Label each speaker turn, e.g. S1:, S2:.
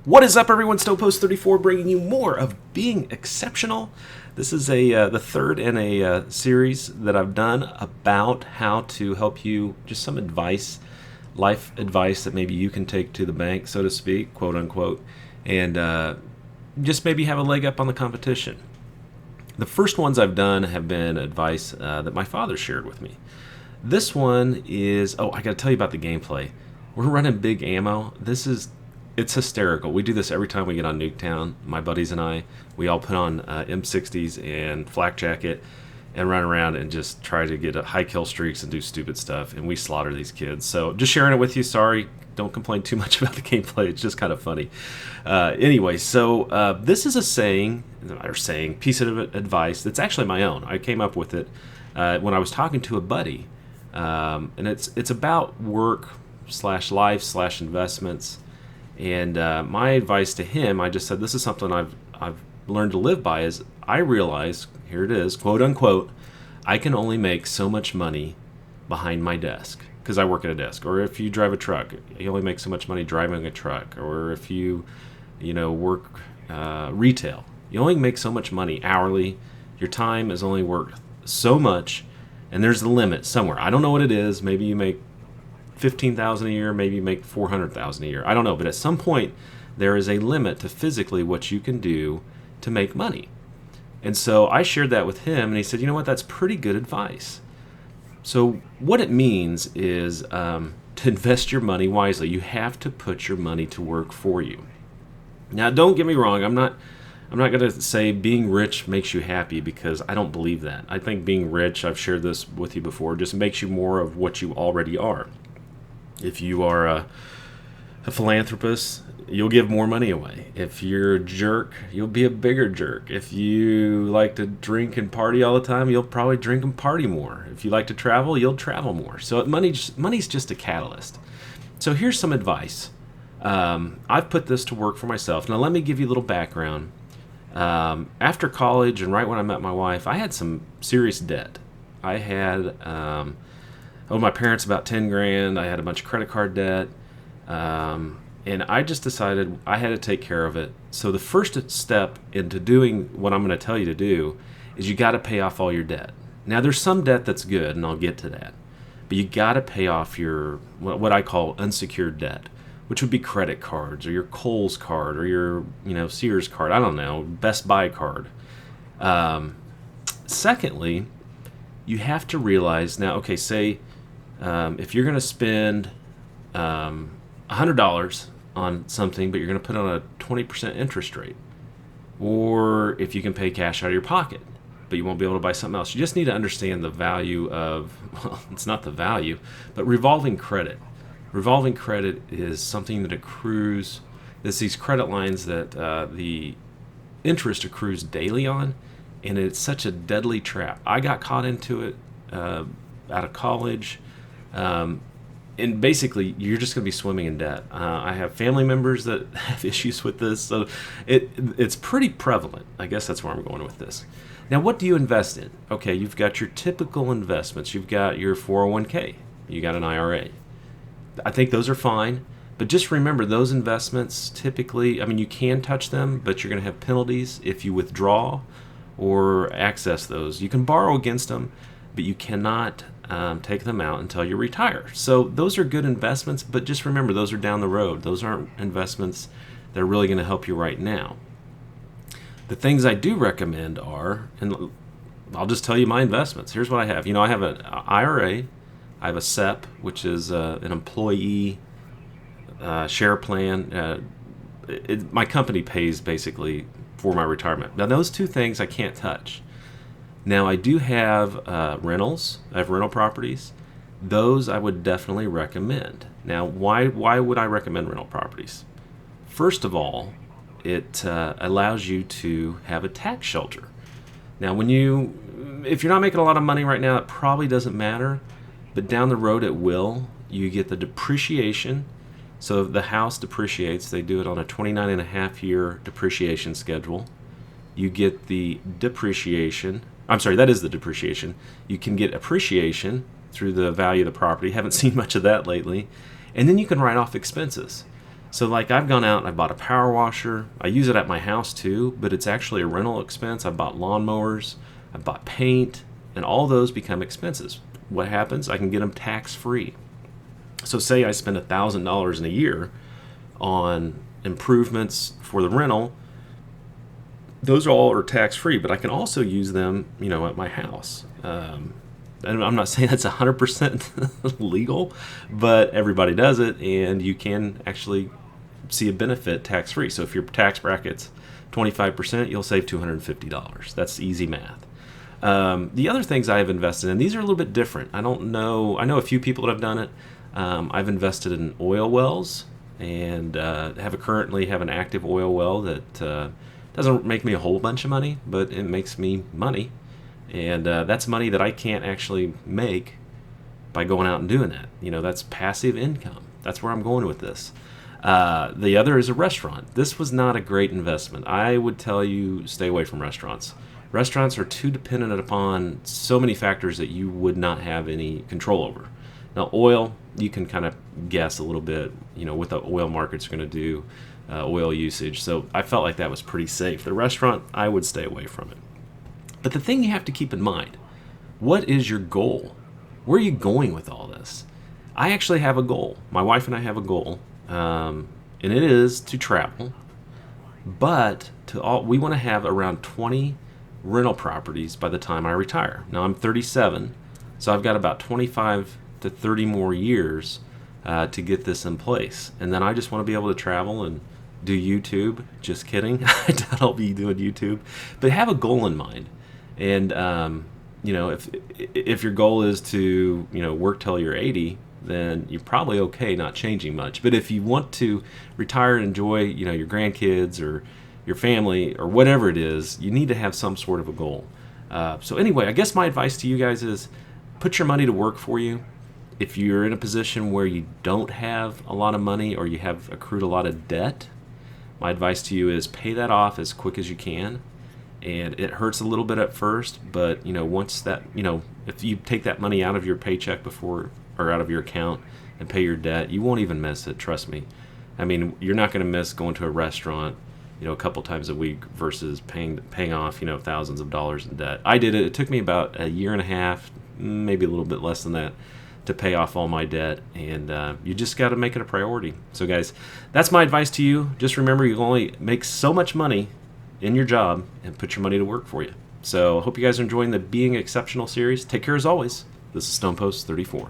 S1: What is up, everyone? Stovepost34 bringing you more of Being Exceptional. This is the third in a series that I've done about how to help you, just some advice, life advice that maybe you can take to the bank, so to speak, quote unquote, and just maybe have a leg up on the competition. The first ones I've done have been advice that my father shared with me. This one is, I got to tell you about the gameplay. We're running big ammo. It's hysterical. We do this every time we get on Nuketown. My buddies and I, we all put on M60s and flak jacket and run around and just try to get high kill streaks and do stupid stuff, and we slaughter these kids. So just sharing it with you. Sorry, don't complain too much about the gameplay. It's just kind of funny. Anyway, so this is a piece of advice that's actually my own. I came up with it when I was talking to a buddy, and it's about work/life/investments. And my advice to him, I just said, this is something I've learned to live by, is I realize, here it is, quote unquote, I can only make so much money behind my desk because I work at a desk. Or if you drive a truck, you only make so much money driving a truck. Or if you work retail, you only make so much money hourly. Your time is only worth so much, and there's a limit somewhere. I don't know what it is. Maybe you make $15,000 a year, maybe you make $400,000 a year. I don't know, but at some point there is a limit to physically what you can do to make money. And so I shared that with him, and he said, you know what, that's pretty good advice. So what it means is to invest your money wisely. You have to put your money to work for you. Now, don't get me wrong, I'm not going to say being rich makes you happy, because I don't believe that. I think being rich, I've shared this with you before, just makes you more of what you already are. If you are a philanthropist, you'll give more money away. If you're a jerk, you'll be a bigger jerk. If you like to drink and party all the time, you'll probably drink and party more. If you like to travel, you'll travel more. So money's just a catalyst. So here's some advice. I've put this to work for myself. Now let me give you a little background. After college and right when I met my wife, I had some serious debt. I had owed my parents about $10,000. I had a bunch of credit card debt, and I just decided I had to take care of it. So the first step into doing what I'm going to tell you to do is you got to pay off all your debt. Now there's some debt that's good, and I'll get to that, but you got to pay off your what I call unsecured debt, which would be credit cards or your Kohl's card or your Sears card. I don't know, Best Buy card. Secondly, you have to realize now. Okay, say. If you're going to spend $100 on something, but you're going to put on a 20% interest rate, or if you can pay cash out of your pocket, but you won't be able to buy something else, you just need to understand the value of, well, it's not the value, but revolving credit. Revolving credit is something that accrues, there's these credit lines that the interest accrues daily on, and it's such a deadly trap. I got caught into it out of college. And basically, you're just going to be swimming in debt. I have family members that have issues with this, so it's pretty prevalent. I guess that's where I'm going with this. Now, what do you invest in? Okay, you've got your typical investments. You've got your 401k. You got an IRA. I think those are fine, but just remember those investments typically, you can touch them, but you're going to have penalties if you withdraw or access those. You can borrow against them, but you cannot take them out until you retire. So those are good investments, but just remember those are down the road. Those aren't investments that are really going to help you right now. The things I do recommend are, and I'll just tell you my investments. Here's what I have. I have an IRA. I have a SEP, which is an employee share plan. My company pays basically for my retirement. Now those two things I can't touch. Now, I do have rentals. I have rental properties. Those I would definitely recommend. Now, why would I recommend rental properties? First of all, it allows you to have a tax shelter. Now, if you're not making a lot of money right now, it probably doesn't matter, but down the road it will. You get the depreciation. So if the house depreciates, they do it on a 29.5-year depreciation schedule. You get the depreciation. I'm sorry, that is the depreciation. You can get appreciation through the value of the property. Haven't seen much of that lately. And then you can write off expenses. So like I've gone out and I bought a power washer. I use it at my house too, but it's actually a rental expense. I bought lawnmowers, I bought paint, and all those become expenses. What happens? I can get them tax-free. So say I spend $1,000 in a year on improvements for the rental. Those all are tax-free, but I can also use them, at my house. And I'm not saying that's 100% legal, but everybody does it, and you can actually see a benefit tax-free. So if your tax bracket's 25%, you'll save $250. That's easy math. The other things I have invested in, these are a little bit different. I know a few people that have done it. I've invested in oil wells, and currently have an active oil well that doesn't make me a whole bunch of money, but it makes me money. And that's money that I can't actually make by going out and doing that. That's passive income. That's where I'm going with this. The other is a restaurant. This was not a great investment. I would tell you stay away from restaurants. Restaurants are too dependent upon so many factors that you would not have any control over. Now, oil, you can kind of guess a little bit, what the oil market's going to do, oil usage. So I felt like that was pretty safe. The restaurant, I would stay away from it. But the thing you have to keep in mind, what is your goal? Where are you going with all this? I actually have a goal. My wife and I have a goal, and it is to travel. But we want to have around 20 rental properties by the time I retire. Now I'm 37, so I've got about 25 to 30 more years to get this in place. And then I just want to be able to travel and do YouTube. Just kidding. I doubt I'll be doing YouTube. But have a goal in mind. And, if your goal is to, work till you're 80, then you're probably okay not changing much. But if you want to retire and enjoy, your grandkids or your family or whatever it is, you need to have some sort of a goal. So anyway, I guess my advice to you guys is put your money to work for you. If you're in a position where you don't have a lot of money or you have accrued a lot of debt, my advice to you is pay that off as quick as you can. And it hurts a little bit at first, but once that, if you take that money out of your paycheck before or out of your account and pay your debt, you won't even miss it. Trust me. I mean, you're not going to miss going to a restaurant, a couple times a week versus paying off, thousands of dollars in debt. I did it. It took me about a year and a half, maybe a little bit less than that, to pay off all my debt, and you just got to make it a priority. So guys, that's my advice to you. Just remember, you can only make so much money in your job and put your money to work for you. So I hope you guys are enjoying the Being Exceptional series. Take care as always. This is StonePost 34.